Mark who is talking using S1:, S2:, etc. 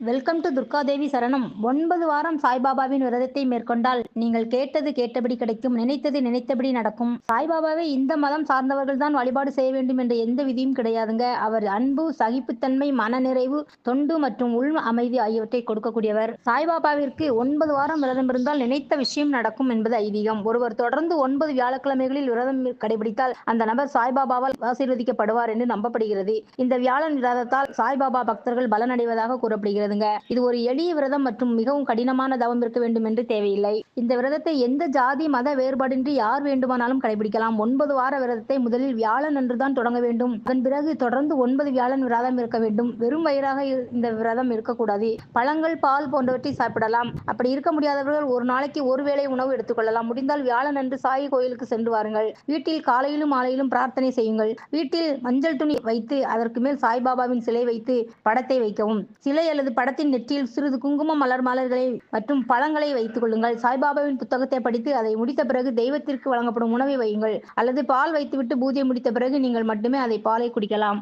S1: Welcome to Durgadevi சரணம். 9 வாரம் சாய்பாபாவின் விரதத்தை மேற்கொண்டால் நீங்கள் கேட்டது கேட்டபடி கிடைக்கும், நினைத்தது நினைத்தபடி நடக்கும். சாய்பாபாவை இந்த மதம் சார்ந்தவர்கள் தான் வழிபாடு செய்ய வேண்டும் என்ற எந்த விதியும் கிடையாதுங்க. அவர் அன்பு, சகிப்புத்தன்மை, மனநிறைவு, தொண்டு மற்றும் உள் அமைதி ஆகியவற்றை கொடுக்கக்கூடியவர். சாய்பாபாவிற்கு 9 வாரம் விரதம் இருந்தால் நினைத்த விஷயம் நடக்கும் என்பது ஐதீகம். ஒருவர் தொடர்ந்து 9 வியாழக்கிழமைகளில் விரதம் கடைபிடித்தால் அந்த நபர் சாய்பாபாவால் ஆசீர்வதிக்கப்படுவார் என்று நம்பப்படுகிறது. இந்த வியாழன் விரதத்தால் சாய்பாபா பக்தர்கள் பலனடைவதாக கூறப்படுகிறது. இது ஒரு எளிய விரதம் மற்றும் மிகவும் கடினமான தவம் இருக்க வேண்டும் என்று தேவையில்லை. இந்த விரதத்தை எந்த ஜாதி மத வேறுபாடின்றி யார் வேண்டுமானாலும் கடைபிடிக்கலாம். 9 வார விரதத்தை முதலில் வியாழன் அன்றுதான் தொடங்க வேண்டும். அதன் பிறகு தொடர்ந்து 9 வியாழன் விரதம் இருக்க வேண்டும். வெறும் வயிறாக இந்த விரதம் இருக்கக்கூடாது. பழங்கள், பால் போன்றவற்றை சாப்பிடலாம். அப்படி இருக்க முடியாதவர்கள் ஒரு நாளைக்கு ஒரு வேளை உணவு எடுத்துக்கொள்ளலாம். முடிந்தால் வியாழன் அன்று சாய் கோயிலுக்கு சென்று வாருங்கள். வீட்டில் காலையிலும் மாலையிலும் பிரார்த்தனை செய்யுங்கள். வீட்டில் மஞ்சள் துணி வைத்து அதற்கு மேல் சாய்பாபாவின் சிலை வைத்து படத்தை வைக்கவும். சிலை அல்லது படத்தின் நெற்றியில் சிறிது குங்குமம், மலர்களை மற்றும் பழங்களை வைத்துக் கொள்ளுங்கள். சாய்பாபாவின் புத்தகத்தை படித்து அதை முடித்த பிறகு தெய்வத்திற்கு வழங்கப்படும் உணவை வையுங்கள். அல்லது பால் வைத்துவிட்டு பூஜை முடித்த பிறகு நீங்கள் மட்டுமே அதை பாலை குடிக்கலாம்.